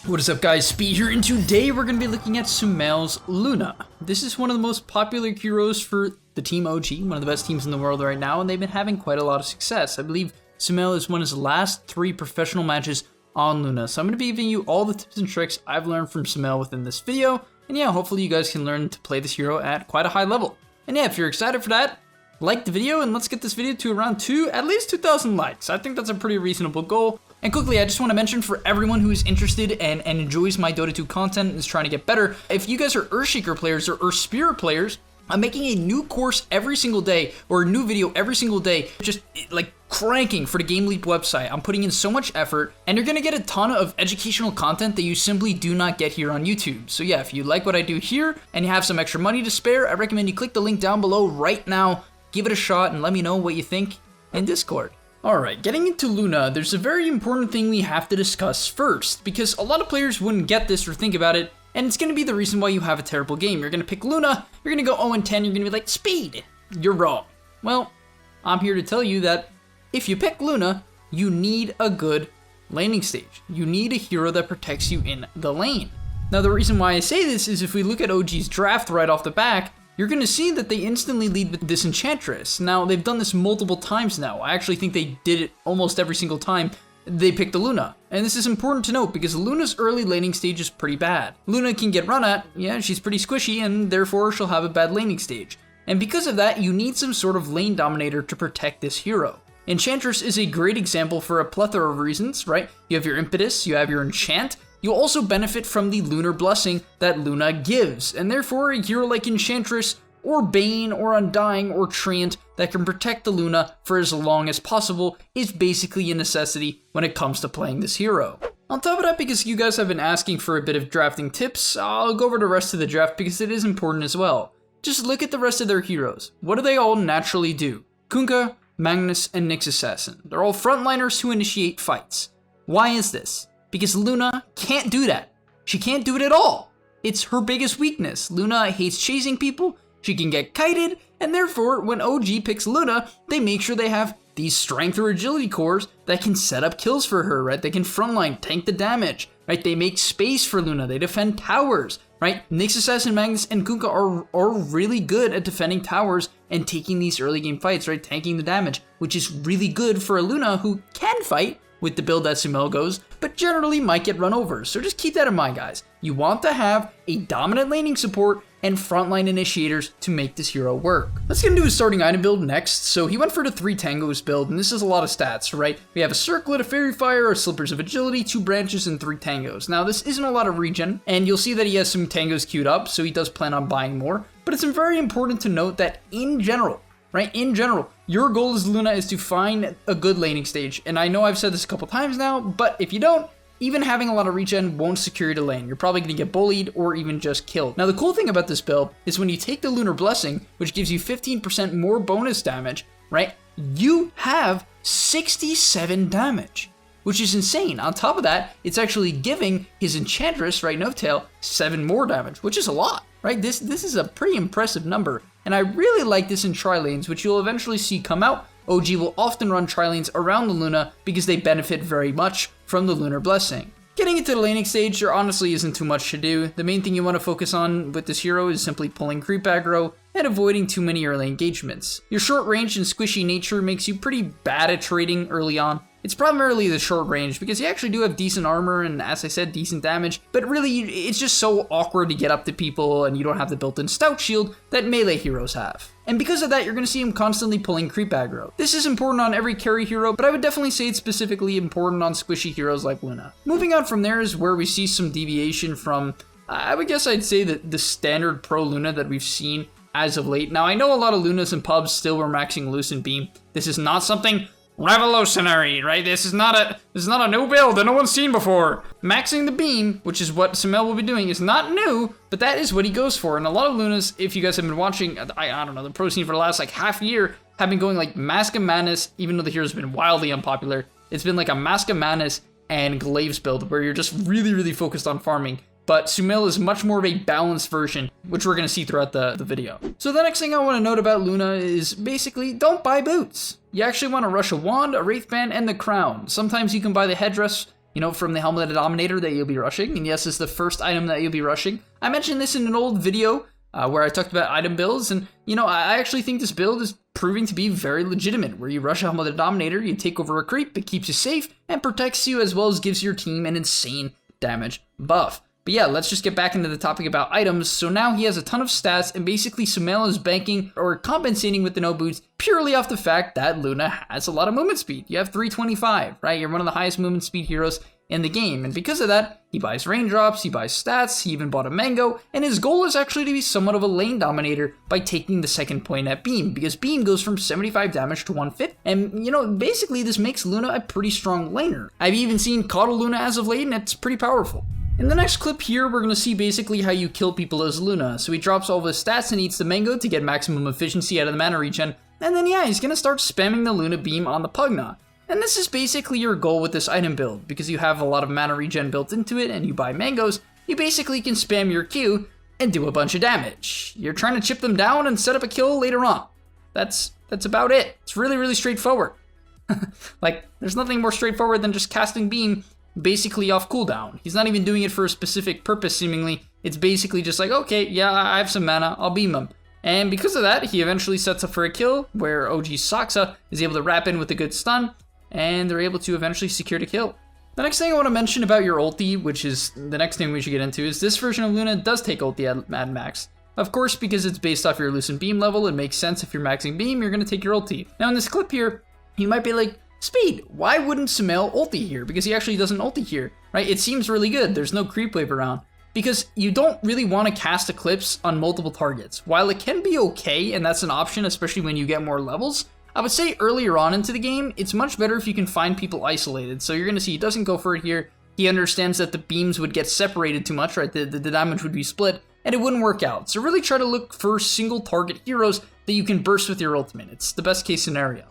What is up guys, Speed here, and today we're going to be looking at SUMAIL's Luna. This is one of the most popular heroes for the Team OG, one of the best teams in the world right now, and they've been having quite a lot of success. I believe SUMAIL has won his last 3 professional matches on Luna, so I'm going to be giving you all the tips and tricks I've learned from SUMAIL within this video, and yeah, hopefully you guys can learn to play this hero at quite a high level. And yeah, if you're excited for that, like the video, and let's get this video to around at least 2,000 likes. I think that's a pretty reasonable goal. And quickly, I just want to mention for everyone who is interested and enjoys my Dota 2 content and is trying to get better, if you guys are Earthshaker players or Earthspirit players, I'm making a new course every single day, or a new video every single day, just like cranking for the gameleap website. I'm putting in so much effort, and you're going to get a ton of educational content that you simply do not get here on YouTube. So yeah, if you like what I do here, and you have some extra money to spare, I recommend you click the link down below right now, give it a shot, and let me know what you think in Discord. Alright, getting into Luna, there's a very important thing we have to discuss first, because a lot of players wouldn't get this or think about it, and it's going to be the reason why you have a terrible game. You're going to pick Luna, you're going to go 0-10, you're going to be like, Speed! You're wrong. Well, I'm here to tell you that if you pick Luna, you need a good laning stage. You need a hero that protects you in the lane. Now the reason why I say this is if we look at OG's draft right off the back, you're going to see that they instantly lead with this Enchantress. Now, they've done this multiple times now. I actually think they did it almost every single time they picked the Luna. And this is important to note because Luna's early laning stage is pretty bad. Luna can get run at, yeah, she's pretty squishy, and therefore she'll have a bad laning stage. And because of that, you need some sort of lane dominator to protect this hero. Enchantress is a great example for a plethora of reasons, right? You have your Impetus, you have your Enchant. You'll also benefit from the Lunar Blessing that Luna gives, and therefore a hero like Enchantress, or Bane, or Undying, or Treant that can protect the Luna for as long as possible is basically a necessity when it comes to playing this hero. On top of that, because you guys have been asking for a bit of drafting tips, I'll go over the rest of the draft because it is important as well. Just look at the rest of their heroes. What do they all naturally do? Kunkka, Magnus, and Nyx Assassin. They're all frontliners who initiate fights. Why is this? Because Luna can't do that. She can't do it at all. It's her biggest weakness. Luna hates chasing people, she can get kited, and therefore when OG picks Luna, they make sure they have these strength or agility cores that can set up kills for her, right? They can frontline, tank the damage, right? They make space for Luna, they defend towers, right? Nyx Assassin, Magnus, and Kunkka are really good at defending towers and taking these early game fights, right? Tanking the damage, which is really good for a Luna who can fight, with the build that SUMAIL goes, but generally might get run over. So just keep that in mind, guys. You want to have a dominant laning support and frontline initiators to make this hero work. Let's get into his starting item build next. So he went for the 3 tangos build, and this is a lot of stats, right? We have a circlet, a fairy fire, a slippers of agility, 2 branches, and 3 tangos. Now this isn't a lot of regen, and you'll see that he has some tangos queued up, so he does plan on buying more, but it's very important to note that in general, right? In general, your goal as Luna is to find a good laning stage. And I know I've said this a couple times now, but if you don't, even having a lot of regen won't secure you to lane. You're probably going to get bullied or even just killed. Now, the cool thing about this build is when you take the Lunar Blessing, which gives you 15% more bonus damage, right? You have 67 damage, which is insane. On top of that, it's actually giving his Enchantress, right, Novetail, 7 more damage, which is a lot, right? This is a pretty impressive number. And I really like this in tri-lanes, which you'll eventually see come out. OG will often run tri-lanes around the Luna because they benefit very much from the Lunar Blessing. Getting into the laning stage, there honestly isn't too much to do. The main thing you want to focus on with this hero is simply pulling creep aggro and avoiding too many early engagements. Your short range and squishy nature makes you pretty bad at trading early on. It's primarily the short range because you actually do have decent armor and, as I said, decent damage, but really it's just so awkward to get up to people and you don't have the built-in stout shield that melee heroes have. And because of that, you're going to see him constantly pulling creep aggro. This is important on every carry hero, but I would definitely say it's specifically important on squishy heroes like Luna. Moving on from there is where we see some deviation from, I would guess I'd say that the standard pro Luna that we've seen as of late. Now I know a lot of Lunas and pubs still were maxing Lucent Beam. This is not something revolutionary, right? This is not a new build that no one's seen before. Maxing the beam, which is what SUMAIL will be doing, is not new, but that is what he goes for. And a lot of Lunas, if you guys have been watching, I don't know, the pro scene for the last like half year, have been going like Mask of Madness, even though the hero's been wildly unpopular. It's been like a Mask of Madness and Glaives build where you're just really focused on farming. But SUMAIL is much more of a balanced version, which we're going to see throughout the video. So the next thing I want to note about Luna is basically don't buy boots. You actually want to rush a wand, a wraith band, and the crown. Sometimes you can buy the headdress, from the Helmet of the Dominator that you'll be rushing. And yes, it's the first item that you'll be rushing. I mentioned this in an old video where I talked about item builds, and I actually think this build is proving to be very legitimate, where you rush a Helmet of the Dominator, you take over a creep, it keeps you safe, and protects you, as well as gives your team an insane damage buff. But yeah, let's just get back into the topic about items. So now he has a ton of stats, and basically SUMAIL is banking or compensating with the no boots purely off the fact that Luna has a lot of movement speed. You have 325, right? You're one of the highest movement speed heroes in the game, and because of that, he buys raindrops, he buys stats, he even bought a mango, and his goal is actually to be somewhat of a lane dominator by taking the second point at Beam, because Beam goes from 75 damage to 150, and basically this makes Luna a pretty strong laner. I've even seen Coddle Luna as of late, and it's pretty powerful. In the next clip here, we're going to see basically how you kill people as Luna. So he drops all of his stats and eats the mango to get maximum efficiency out of the mana regen, and then yeah, he's going to start spamming the Luna beam on the Pugna. And this is basically your goal with this item build, because you have a lot of mana regen built into it and you buy mangoes, you basically can spam your Q and do a bunch of damage. You're trying to chip them down and set up a kill later on. That's about it. It's really, really straightforward. Like, there's nothing more straightforward than just casting beam basically off cooldown. He's not even doing it for a specific purpose, seemingly. It's basically just like, okay, yeah, I have some mana, I'll beam him. And because of that, he eventually sets up for a kill, where OG Saksa is able to wrap in with a good stun, and they're able to eventually secure the kill. The next thing I want to mention about your ulti, which is the next thing we should get into, is this version of Luna does take ulti at max. Of course, because it's based off your Lucent Beam level, it makes sense if you're maxing Beam, you're going to take your ulti. Now in this clip here, you might be like, Speed, why wouldn't SUMAIL ulti here? Because he actually doesn't ulti here, right? It seems really good. There's no creep wave around. Because you don't really want to cast Eclipse on multiple targets. While it can be okay, and that's an option, especially when you get more levels, I would say earlier on into the game, it's much better if you can find people isolated. So you're going to see he doesn't go for it here. He understands that the beams would get separated too much, right? The damage would be split, and it wouldn't work out. So really try to look for single target heroes that you can burst with your ultimate. It's the best case scenario.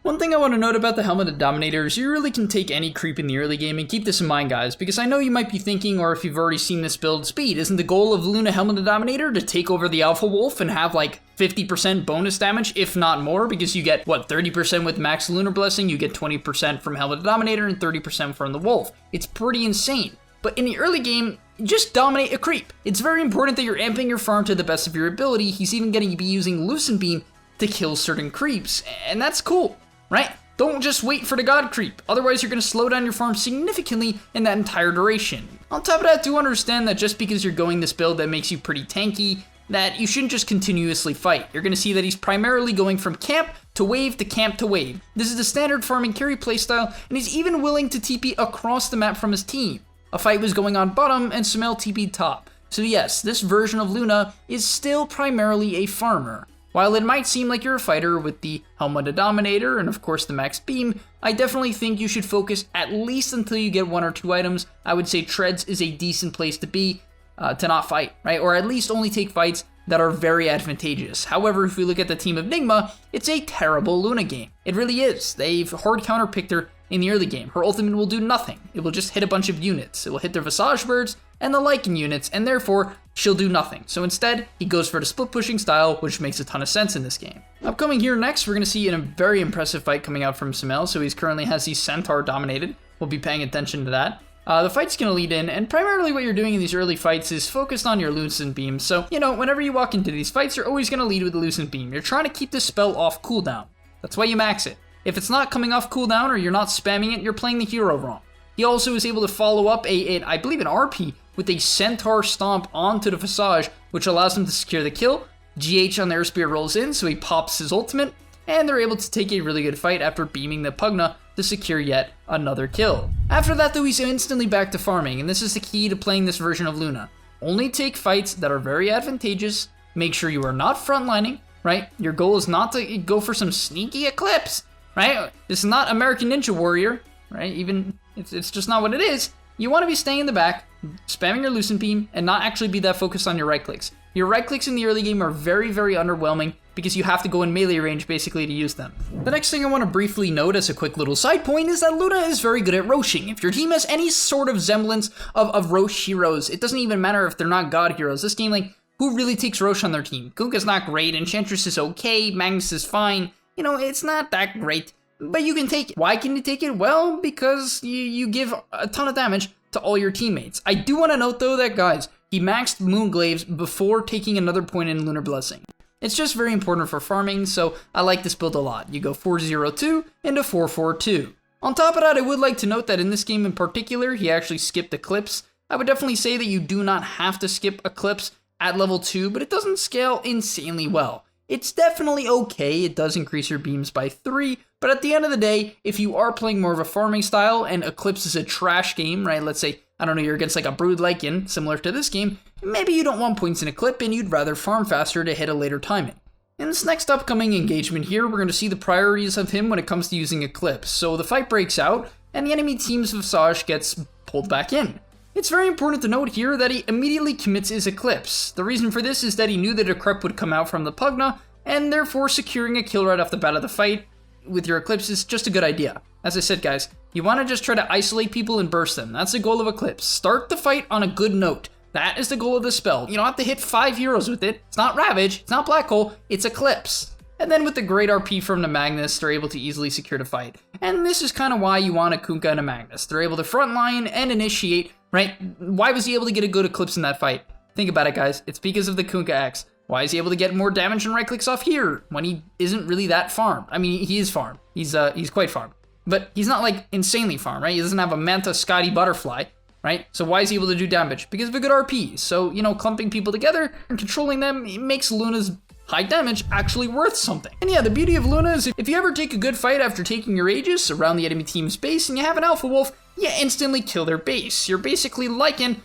One thing I want to note about the Helmet of Dominator is you really can take any creep in the early game, and keep this in mind, guys, because I know you might be thinking, or if you've already seen this build, Speed, isn't the goal of Luna Helmet of Dominator to take over the Alpha Wolf and have like 50% bonus damage, if not more, because you get, 30% with Max Lunar Blessing, you get 20% from Helmet of Dominator and 30% from the Wolf. It's pretty insane. But in the early game, just dominate a creep. It's very important that you're amping your farm to the best of your ability. He's even going to be using Lucent Beam to kill certain creeps, and that's cool. Right? Don't just wait for the god creep, otherwise you're going to slow down your farm significantly in that entire duration. On top of that, do understand that just because you're going this build that makes you pretty tanky, that you shouldn't just continuously fight. You're going to see that he's primarily going from camp to wave to camp to wave. This is the standard farming carry playstyle, and he's even willing to TP across the map from his team. A fight was going on bottom, and SUMAIL TP'd top. So yes, this version of Luna is still primarily a farmer. While it might seem like you're a fighter with the Helmet of Dominator and of course the Max Beam, I definitely think you should focus at least until you get 1 or 2 items. I would say Treads is a decent place to be, to not fight, right? Or at least only take fights that are very advantageous. However, if we look at the team of Nigma, it's a terrible Luna game. It really is. They've hard counterpicked her in the early game. Her ultimate will do nothing. It will just hit a bunch of units. It will hit their Visage Birds and the Lycan units, and therefore, she'll do nothing. So instead, he goes for the split pushing style, which makes a ton of sense in this game. Upcoming here next, we're going to see a very impressive fight coming out from SUMAIL. So he currently has the Centaur dominated. We'll be paying attention to that. The fight's going to lead in, and primarily what you're doing in these early fights is focused on your Lucent Beam. So, whenever you walk into these fights, you're always going to lead with the Lucent Beam. You're trying to keep this spell off cooldown. That's why you max it. If it's not coming off cooldown or you're not spamming it, you're playing the hero wrong. He also is able to follow up I believe an RP with a Centaur Stomp onto the Visage, which allows him to secure the kill. GH on the Air Spear rolls in, so he pops his ultimate, and they're able to take a really good fight after beaming the Pugna to secure yet another kill. After that though, he's instantly back to farming, and this is the key to playing this version of Luna. Only take fights that are very advantageous, make sure you are not frontlining, right? Your goal is not to go for some sneaky Eclipse, right? This is not American Ninja Warrior, right? Even, it's just not what it is. You want to be staying in the back, spamming your Lucent Beam, and not actually be that focused on your right clicks. Your right clicks in the early game are very, very underwhelming because you have to go in melee range basically to use them. The next thing I want to briefly note as a quick little side point is that Luna is very good at roshing. If your team has any sort of semblance of Rosh heroes, it doesn't even matter if they're not god heroes. This game, like, who really takes Rosh on their team? Kunkka's not great, Enchantress is okay, Magnus is fine. It's not that great. but you can take it. Why can you take it? Well, because you give a ton of damage to all your teammates. I do want to note though that, guys, he maxed Moonglaves before taking another point in Lunar Blessing. It's just very important for farming, so I like this build a lot. You go 4-0-2 into 4-4-2. On top of that, I would like to note that in this game in particular, he actually skipped Eclipse. I would definitely say that you do not have to skip Eclipse at level 2, but it doesn't scale insanely well. It's definitely okay, it does increase your beams by 3, but at the end of the day, if you are playing more of a farming style and Eclipse is a trash game, right, let's say, I don't know, you're against like a Brood Lycan, similar to this game, maybe you don't want points in Eclipse and you'd rather farm faster to hit a later timing. In this next upcoming engagement here, we're going to see the priorities of him when it comes to using Eclipse. So the fight breaks out, and the enemy team's Visage gets pulled back in. It's very important to note here that he immediately commits his Eclipse. The reason for this is that he knew that a Crep would come out from the Pugna, and therefore securing a kill right off the bat of the fight with your Eclipse is just a good idea. As I said, guys, you want to just try to isolate people and burst them. That's the goal of Eclipse. Start the fight on a good note. That is the goal of the spell. You don't have to hit 5 heroes with it. It's not Ravage, it's not Black Hole, it's Eclipse. And then with the great RP from the Magnus, they're able to easily secure the fight. And this is kind of why you want a Kunkka and a Magnus. They're able to frontline and initiate, right? Why was he able to get a good Eclipse in that fight? Think about it, guys. It's because of the Kunkka X. Why is he able to get more damage and right clicks off here when he isn't really that farmed? I mean, he is farmed. He's quite farmed. But he's not like insanely farmed, right? He doesn't have a Manta Scotty Butterfly, right? So why is he able to do damage? Because of a good RP. So, you know, clumping people together and controlling them, it makes Luna's high damage actually worth something. And yeah, the beauty of Luna is if you ever take a good fight after taking your Aegis around the enemy team's base and you have an Alpha Wolf, you instantly kill their base. You're basically Lycan,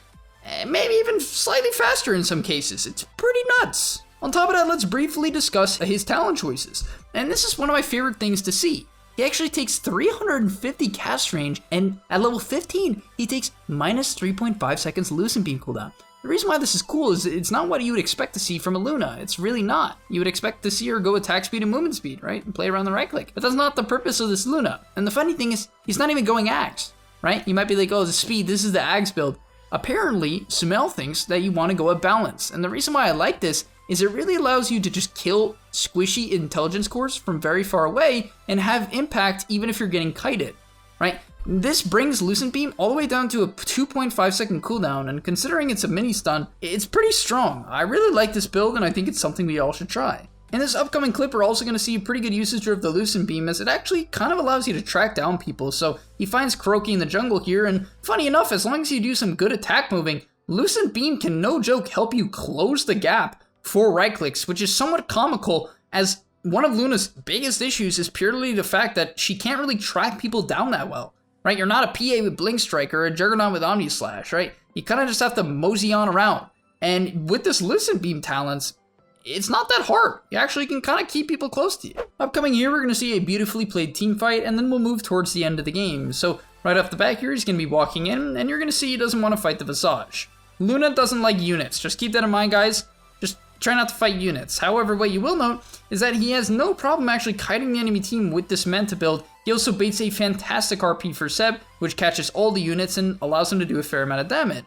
maybe even slightly faster in some cases. It's pretty nuts. On top of that, let's briefly discuss his talent choices. And this is one of my favorite things to see. He actually takes 350 cast range, and at level 15, he takes minus 3.5 seconds Lucent Beam cooldown. The reason why this is cool is it's not what you would expect to see from a Luna. It's really not. You would expect to see her go attack speed and movement speed, right? And play around the right click. But that's not the purpose of this Luna. And the funny thing is, he's not even going Ags, right? You might be like, oh, the speed, this is the Ags build. Apparently, SUMAIL thinks that you want to go at balance. And the reason why I like this is it really allows you to just kill squishy intelligence cores from very far away and have impact even if you're getting kited, right? This brings Lucent Beam all the way down to a 2.5 second cooldown, and considering it's a mini stun, it's pretty strong. I really like this build, and I think it's something we all should try. In this upcoming clip, we're also going to see pretty good usage of the Lucent Beam, as it actually kind of allows you to track down people. So he finds Kuroki in the jungle here, and funny enough, as long as you do some good attack moving, Lucent Beam can no joke help you close the gap for right clicks, which is somewhat comical, as one of Luna's biggest issues is purely the fact that she can't really track people down that well, right? You're not a PA with Blink Strike or a Juggernaut with Omni Slash, right? You kind of just have to mosey on around. And with this Lucent Beam talents, it's not that hard. You actually can kind of keep people close to you. Upcoming here, we're going to see a beautifully played team fight, and then we'll move towards the end of the game. So right off the bat here, he's going to be walking in, and you're going to see he doesn't want to fight the Visage. Luna doesn't like units. Just keep that in mind, guys. Just try not to fight units. However, what you will note is that he has no problem actually kiting the enemy team with this Manta build. He also baits a fantastic RP for Seb, which catches all the units and allows him to do a fair amount of damage.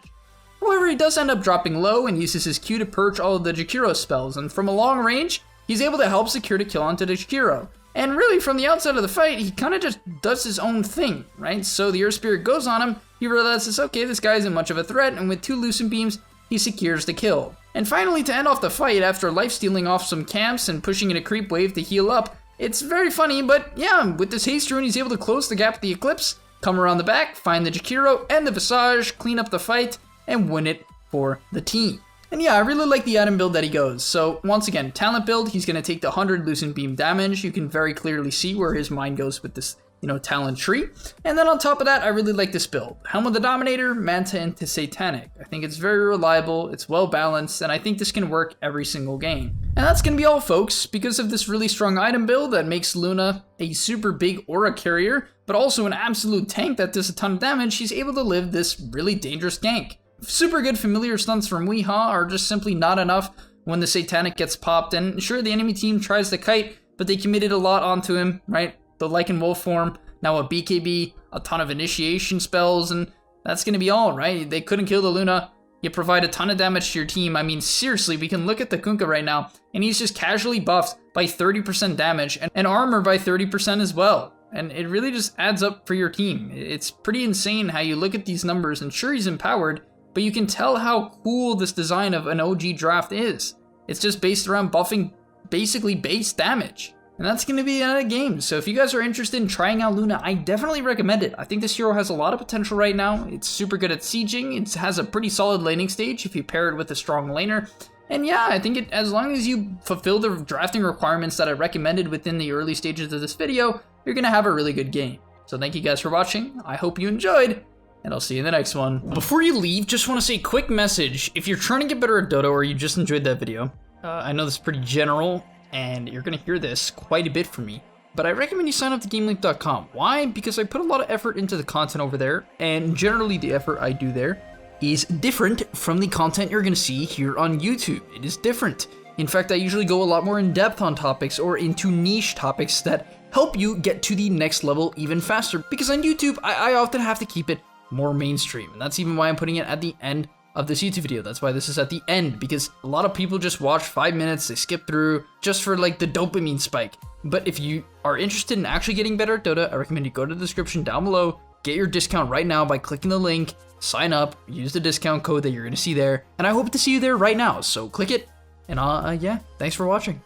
However, he does end up dropping low and uses his Q to purge all of the Jakiro spells, and from a long range, he's able to help secure the kill onto the Jakiro. And really, from the outset of the fight, he kind of just does his own thing, right? So the Earth Spirit goes on him, he realizes, okay, this guy isn't much of a threat, and with 2 Lucent Beams, he secures the kill. And finally, to end off the fight, after lifestealing off some camps and pushing in a creep wave to heal up, it's very funny, but yeah, with this haste rune, he's able to close the gap with the Eclipse, come around the back, find the Jakiro and the Visage, clean up the fight, and win it for the team. And yeah, I really like the item build that he goes. So once again, talent build, he's going to take the 100 Lucent Beam damage. You can very clearly see where his mind goes with this, talent tree. And then on top of that, I really like this build. Helm of the Dominator, Manta into Satanic. I think it's very reliable, it's well balanced, and I think this can work every single game. And that's going to be all, folks. Because of this really strong item build that makes Luna a super big aura carrier, but also an absolute tank that does a ton of damage, she's able to live this really dangerous gank. Super good familiar stunts from Weehaw are just simply not enough when the Satanic gets popped, and sure, the enemy team tries to kite, but they committed a lot onto him, right? The Lycan Wolf form, now a BKB, a ton of initiation spells, and that's going to be all, right? They couldn't kill the Luna. You provide a ton of damage to your team. I mean, seriously, we can look at the Kunkka right now, and he's just casually buffed by 30% damage, and armor by 30% as well. and it really just adds up for your team. It's pretty insane how you look at these numbers, and sure, he's empowered, but you can tell how cool this design of an OG draft is. It's just based around buffing basically base damage. And that's going to be another game. So if you guys are interested in trying out Luna, I definitely recommend it. I think this hero has a lot of potential right now. It's super good at sieging. It has a pretty solid laning stage if you pair it with a strong laner. And yeah, I think as long as you fulfill the drafting requirements that I recommended within the early stages of this video, you're going to have a really good game. So thank you guys for watching. I hope you enjoyed, and I'll see you in the next one. Before you leave, just want to say a quick message. If you're trying to get better at Dota or you just enjoyed that video, I know this is pretty general, and you're going to hear this quite a bit from me, but I recommend you sign up to gameleap.com. Why? Because I put a lot of effort into the content over there, and generally the effort I do there is different from the content you're going to see here on YouTube. It is different. In fact, I usually go a lot more in depth on topics or into niche topics that help you get to the next level even faster, because on YouTube, I often have to keep it more mainstream, and that's even why I'm putting it at the end of this YouTube video. That's why this is at the end, because a lot of people just watch 5 minutes, they skip through just for like the dopamine spike. But if you are interested in actually getting better at Dota, I recommend you go to the description down below, get your discount right now by clicking the link, sign up, use the discount code that you're gonna see there, and I hope to see you there right now. So click it, and yeah, thanks for watching.